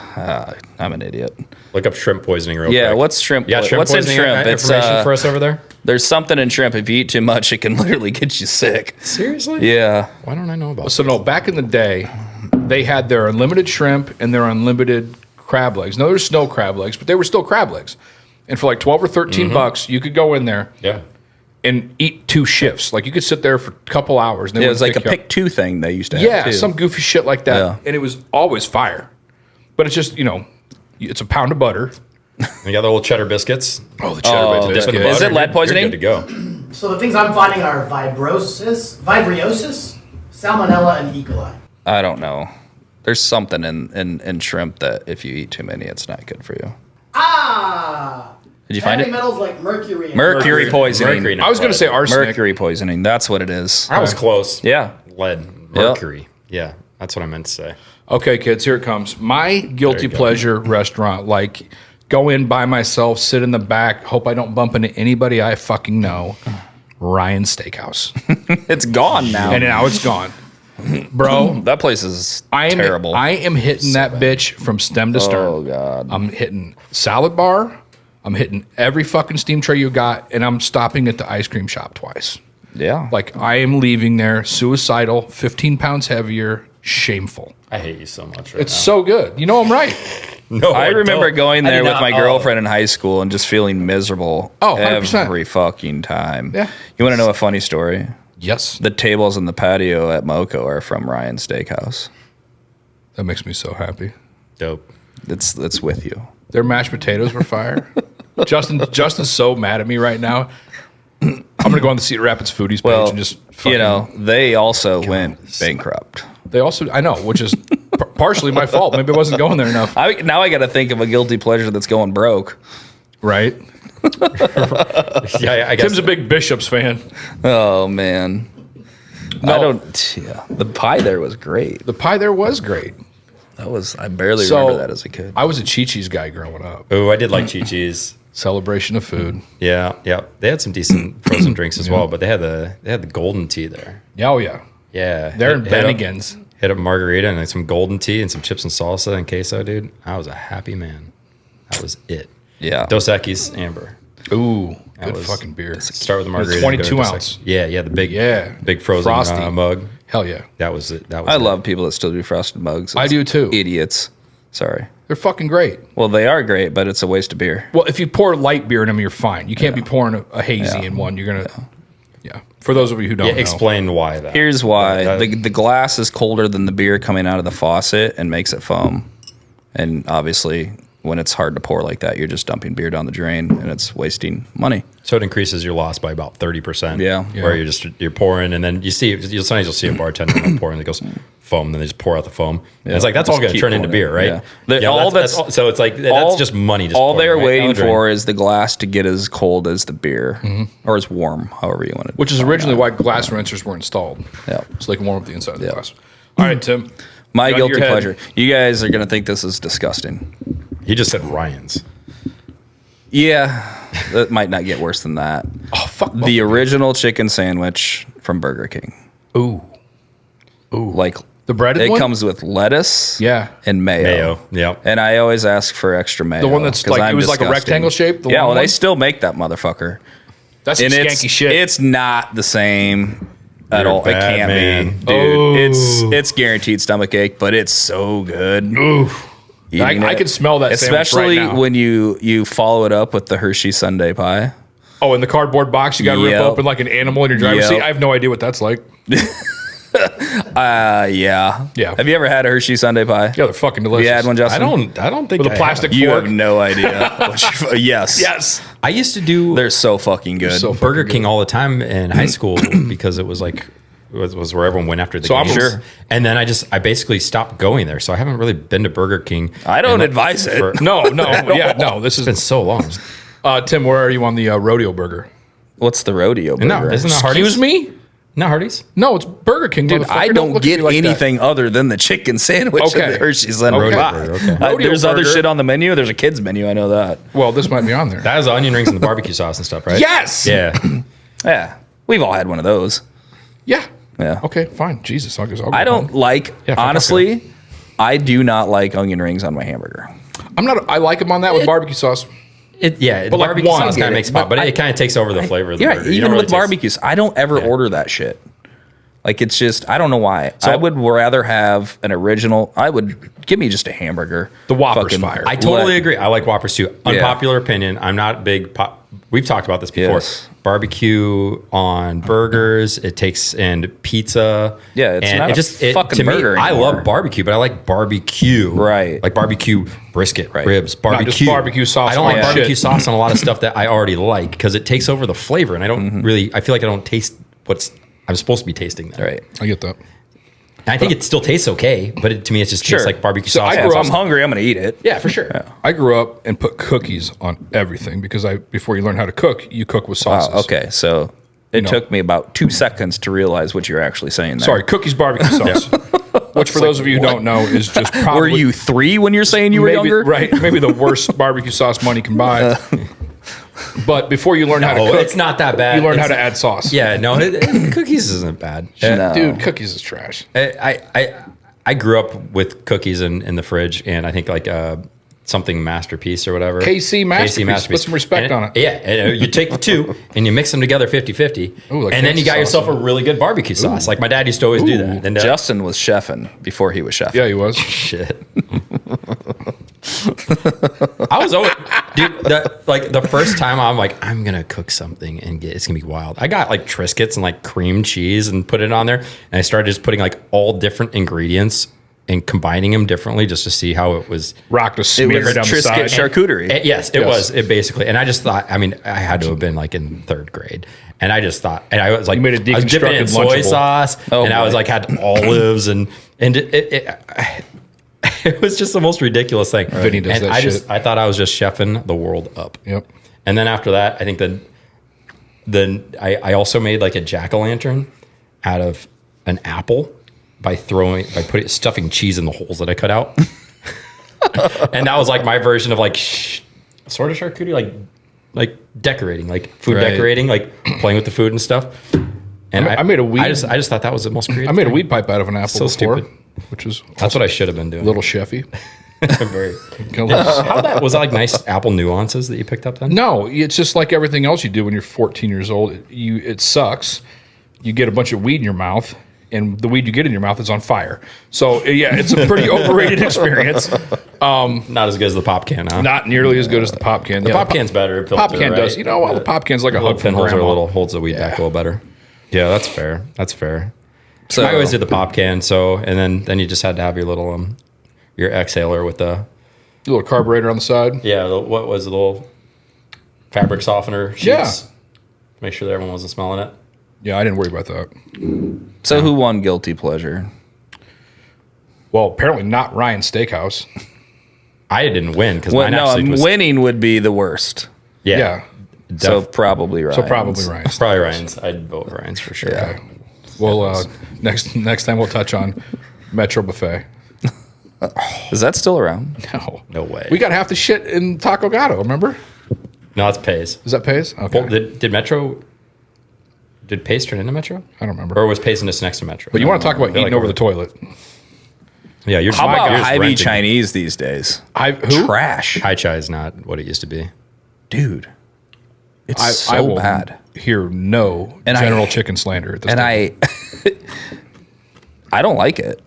I'm an idiot. look up shrimp poisoning real Yeah, quick. what's shrimp? Yeah, shrimp what's in poisoning shrimp? It's, information for us over there? there's something in shrimp. If you eat too much, it can literally get you sick. Seriously? Yeah. Why don't I know about So no, back in the day, they had their unlimited shrimp and their unlimited crab legs. No, there's snow crab legs, but they were still crab legs. And for like 12 or 13 bucks, you could go in there Yeah. and eat 2 shifts. Like you could sit there for a couple hours. And they It was wouldn't like a pick you up. pick 2 thing they used to have. Yeah, too. some goofy shit like that. Yeah. And it was always fire. But it's just, it's a pound of butter. You got the old cheddar biscuits. Oh, the cheddar Oh, biscuits. that's good. Butter. Is it lead poisoning? You're good to go. So the things I'm finding are vibriosis, Salmonella and E. coli. I don't know. There's something in shrimp that if you eat too many, it's not good for you. Ah! Did you find Heavy it? metals like mercury. Mercury poisoning. Mercury, I was going to say arsenic. Mercury poisoning. That's what it is. I was close. Yeah. Lead, mercury. Yeah, that's what I meant to say. Okay, kids, here it comes. My guilty pleasure restaurant, like go in by myself, sit in the back, hope I don't bump into anybody I fucking know. Ryan's Steakhouse. It's gone now. And now it's gone. Bro, That place is terrible. I am hitting that bitch from stem to stern. Oh, God. I'm hitting salad bar. I'm hitting every fucking steam tray you got, and I'm stopping at the ice cream shop twice. Yeah. Like, I am leaving there suicidal, 15 pounds heavier, shameful. I hate you so much right It's so good. You know I'm right. No, I remember don't. going I there did with not- my girlfriend in high school and just feeling miserable 100%. every fucking time. Yeah. You want to know a funny story? Yes. The tables in the patio at Moco are from Ryan's Steakhouse. That makes me so happy. Dope. It's with you. Their mashed potatoes were fire. Justin's so mad at me right now. I'm going to go on the Cedar Rapids Foodies page Well, and just fucking, they also went bankrupt. They also, I know, which is partially my fault. Maybe I wasn't going there enough. Now I got to think of a guilty pleasure that's going broke. Right? Yeah, I guess. Tim's a big Bishops fan. Oh man, No. I don't. Yeah, the pie there was great. The pie there was great. I barely remember that as a kid. I was a Chi-Chi's guy growing up. Oh, I did like Chi-Chi's. Celebration of food. Yeah, yeah. They had some decent frozen drinks as well, but they had the golden tea there. Oh, yeah. Yeah, They're in hit up- Bennigan's. Hit up margarita and then some golden tea and some chips and salsa and queso, dude. I was a happy man. That was it. Yeah. Dos Equis Amber. Ooh, good was- fucking beer. Start with the margarita. 22 go to Dos ounce. Equis. Yeah, the big, Yeah. big frozen Frosty. mug. Hell yeah. That was it. That was I it. love people that still do frosted mugs. I do too. Idiots. Sorry. They're fucking great. Well, they are great, but it's a waste of beer. Well, if you pour light beer in them, you're fine. You can't be pouring a hazy in one. You're going to, yeah. For those of you who don't Yeah, know. explain why that. Here's why: That- the glass is colder than the beer coming out of the faucet and makes it foam. And obviously, when it's hard to pour like that, you're just dumping beer down the drain, and it's wasting money. So it increases your loss by about 30%. Yeah. Where you're pouring and then sometimes you'll see a bartender pouring and it goes foam, then they just pour out the foam. And it's like that's all Just going to keep turn into pouring beer, it. right? Yeah. All that's that's- so it's like that's just money. Just All pouring they're right waiting down the drain. for is the glass to get as cold as the beer, or as warm, however you want it. Which is originally why glass rinsers were installed. Yeah. So they can warm up the inside of the glass. All right, Tim. My Gun to guilty your head. pleasure. You guys are gonna think this is disgusting. He just said Ryan's. Yeah, that might not get worse than that. Oh, fuck. The original chicken sandwich from Burger King. Ooh. Like The breaded it one? comes with lettuce, Yeah. and mayo. Mayo. Yep. And I always ask for extra mayo. The one that's 'cause like- I'm it was like a disgusting. rectangle shape, the Yeah, long well, they one? still make that motherfucker, That's some and skanky shit. it's not the same at You're a all. It bad can't man. be, dude. It's guaranteed stomach ache, but it's so good. Oof. Eating I it. could smell that sandwich especially right now. when you follow it up with the Hershey Sundae pie. Oh, in the cardboard box, you got to rip Yep. open like an animal in your driver's Yep. seat. I have no idea what that's like. Yeah. Yeah. Have you ever had a Hershey Sundae pie? Yeah, they're fucking delicious. You had one, Justin? I don't think With a I plastic have. You fork. have no idea. Yes. Yes. I used to do They're so fucking good. so Burger fucking King good. all the time in high school because it was like was where everyone went after the So I'm games. sure. And then I basically stopped going there, so I haven't really been to Burger King. I don't in, like, advise it. for- No, yeah, no. This It's been is so long. Tim. Where are you on the rodeo burger? What's the rodeo burger? No, isn't that Hardee's? Excuse me? No, Hardee's. No, it's Burger King. Dude, motherfucker. I don't look at get me like that. anything other than the chicken sandwich Okay. and the Hershey's Sundae Okay. pie. Rodeo burger, okay. Rodeo There's other burger. shit on the menu. There's a kids menu. I know that. Well, this might be on there. That has the onion rings and the barbecue sauce and stuff, right? Yes. Yeah. Yeah, we've all had one of those. Yeah. Yeah. Okay, fine. Jesus, I'll go I don't home. like, Yeah, fuck honestly, I do not like onion rings on my hamburger. I'm not. I like them on that with barbecue sauce. The But like barbecue one, sauce get kind of it. makes it pop, but it kind of takes over the flavor of the burger. You even don't really with taste- barbecues, I don't ever order that shit. Like it's just, I don't know why. So- I would rather have an original. I would give me just a hamburger. The Whopper's Fucking- fire. I totally agree. I like Whoppers too. Yeah. Unpopular opinion. I'm not big. We've talked about this before. Yes. Barbecue on burgers. It takes and pizza. Yeah, it's not a fucking to burger me, I anymore. love barbecue, but I like barbecue. Right. Like barbecue brisket, Right. ribs, just barbecue. barbecue sauce I don't on like shit. barbecue sauce on a lot of stuff that I already like because it takes over the flavor, and I don't really. I feel like I don't taste what's I'm supposed to be tasting. There. Right. I get that. I think it still tastes okay, but to me, it just tastes like barbecue sauce. I grew If up- I'm hungry, I'm gonna eat it. Yeah, for sure. I grew up and put cookies on everything because before you learn how to cook, you cook with sauces. Wow, okay, so it took me about 2 seconds to realize what you're actually saying there. Sorry, cookies barbecue sauce. Which, for those of you who don't know, is just probably Were you 3 when you're saying you were maybe, younger? right? Maybe the worst barbecue sauce money can buy. But before you learn how to No, cook, it's not that bad. you learn how It's- to add sauce. Yeah, no, cookies isn't bad. No. Dude, cookies is trash. I grew up with cookies in the fridge, and I think like something Masterpiece or whatever. KC Masterpiece. Put some respect on it. Yeah, and you take the two and you mix them together 50-50, Ooh, like and then you fancy got yourself sauce. a really good barbecue sauce. Like my dad used to always do that. And, Justin was chefing before he was chefing. Yeah, he was. shit. I was always, dude. The first time I'm like, I'm gonna cook something and it's gonna be wild. I got like Triscuits and like cream cheese and put it on there, and I started just putting like all different ingredients and combining them differently just to see how it was. Rocked a It smear was down the Triscuit side. charcuterie. Yes, it Yes. was. It basically, and I just thought, I mean, I had to have been like in 3rd grade, and I just thought, and I was like, You made a I was dipping it in deconstructed soy Lunchable. sauce, Oh, and I was boy. like had olives, and it was just the most ridiculous thing. Vinny does and that shit. I thought I was just chefing the world up. Yep. And then after that, I think then I also made like a jack-o'-lantern out of an apple by stuffing cheese in the holes that I cut out. And that was like my version of like sort of charcuterie, like decorating, like food Right. decorating, like playing with the food and stuff. And I made a weed- I just thought that was the most creative. I made a thing. weed pipe out of an apple So before, stupid. which is That's what I should have been doing. a little chefy. Very. Was that like nice apple nuances that you picked up then? No, it's just like everything else you do when you're 14 years old. It sucks. You get a bunch of weed in your mouth, and the weed you get in your mouth is on fire. So yeah, it's a pretty overrated experience. Not as good as the pop can, huh? Not nearly as good as the pop can. The pop can's better. Pop can does. You know what? The pop can's like a little hug from pinholes grandma. holds the weed back a little better. Yeah, that's fair. That's fair. So I always did the pop can. So and then you just had to have your little your exhaler with the little carburetor on the side. what was the little fabric softener sheets? Yeah. Make sure that everyone wasn't smelling it. Yeah, I didn't worry about that. So who won guilty pleasure? Well, apparently not Ryan Steakhouse. I didn't win because Well, mine no, actually was winning would be the worst. Yeah. So probably Ryan's. So probably Ryan. Probably Ryan's. I'd vote Ryan's for sure. Yeah. Well, next time we'll touch on Metro Buffet. Is that still around? No way. We got half the shit in Taco Gato, remember? No, it's Pays. Is that Pays? Okay. Well, did Pays turn into Metro? I don't remember. Or was Pays just next to Metro? But you want to talk about They're eating like over the toilet. Yeah, you're How my about God, you're Hy-Vee renting. Chinese these days? Who? Trash. Hai Chai is not what it used to be. Dude. It's I so will bad. hear no And general chicken slander at this And time. I don't like it.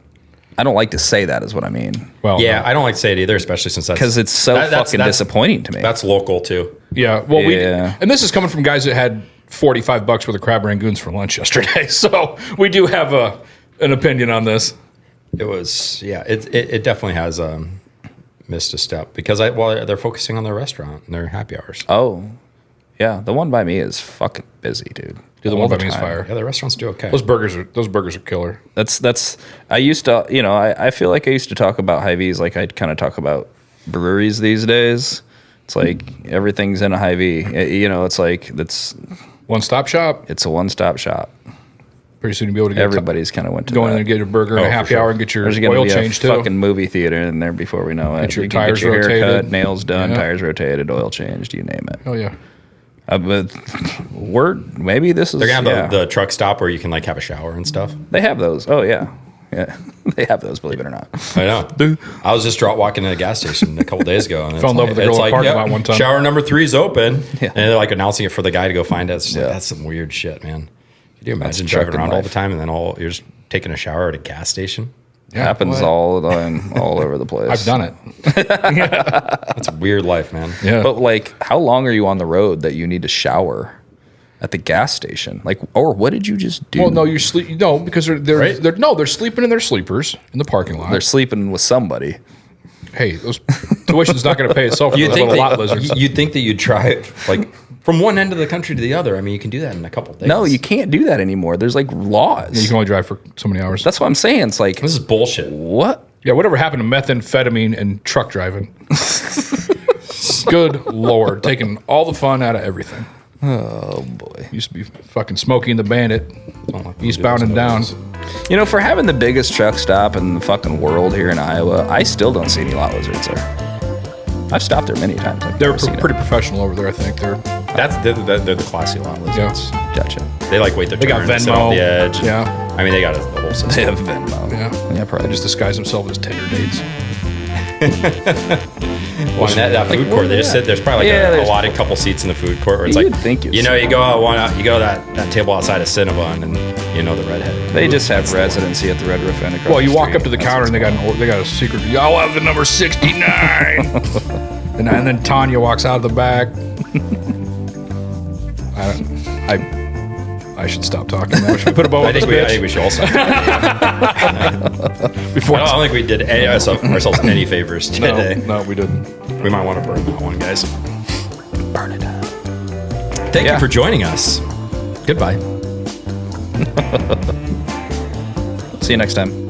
I don't like to say that is what I mean. Well, Yeah, no. I don't like to say it either, especially since that's Because it's so that's fucking disappointing to me. That's local too. Yeah. Well, Yeah. and this is coming from guys that had $45 worth of crab rangoons for lunch yesterday. So we do have an opinion on this. It was it definitely has missed a step because they're focusing on their restaurant and their happy hours. Oh, yeah. The one by me is fucking busy, dude. Dude, the All one by the me is time. fire. Yeah, the restaurants do okay. Those burgers are killer. That's. I used to, I feel like I used to talk about Hy-Vees like I'd kind of talk about breweries these days. It's like everything's in a Hy-Vee. It's like One stop shop. it's a one-stop shop. Pretty soon you'll be able to get Everybody's kind of went to go in that. there and get a burger and a for happy sure. hour and get your There's going to oil be change a too. fucking movie theater in there before we know it. Get your You can tires get your hair rotated. cut, nails done, Yeah. tires rotated, oil changed, you name it. Oh yeah. But maybe this is. They're gonna have yeah. the truck stop where you can like have a shower and stuff. They have those. Oh yeah, yeah. They have those. Believe it or not. I know. I was just walking to a gas station a couple days ago and Fell in love with the girl in the parking lot one time. Shower number 3 is open, Yeah. and they're like announcing it for the guy to go find it. It's just like, Yeah. that's some weird shit, man. Could you imagine trucking driving around all life. the time and then you're just taking a shower at a gas station? Happens what? all the time, all over the place. I've done it. That's a weird life, man. Yeah. But like, how long are you on the road that you need to shower at the gas station? Like, or what did you just do? Well, no, you're sleep. No, because they're Right? they're sleeping in their sleepers in the parking lot. They're sleeping with somebody. Hey, those tuition's not going to pay itself for You'd those think little lot lizards. you'd think that you'd try it like from one end of the country to the other. I mean, you can do that in a couple of days. No, you can't do that anymore. There's like laws. You can only drive for so many hours. That's what I'm saying. It's like, This is bullshit. what? Yeah, whatever happened to methamphetamine and truck driving? Good Lord, taking all the fun out of everything. Oh boy. Used to be fucking Smokey and the Bandit, like eastbound and down. You know, for having the biggest truck stop in the fucking world here in Iowa, I still don't see any lot lizards there. I've stopped there many times. I've They're never seen pretty professional over there, I think. They're They're the classy lot lizards. yeah, Gotcha. They like wait their They got turn, they sit off Venmo. the edge. and- Yeah. I mean, they got a whole system. They have Venmo. yeah. Yeah, probably. They just disguise themselves as Tinder dates. Well, in that food court, they just sit. There's probably like Yeah, a there's- allotted couple seats in the food court where it's You'd like, think you'd you know, see you go out, you go to that table outside of Cinnabon, and you know the redhead. They just have residency at the Red Roof Inn across Well, you the walk street. up to the That's counter and they got a secret. Y'all have the number 69. and then Tanya walks out of the back. I should stop talking now. Should we put a bow on I this think bitch? we should also. Before I don't think we did ourselves any favors today. no, we didn't. We might want to burn that one, guys. burn it up. Thank Yeah. you for joining us. Goodbye. See you next time.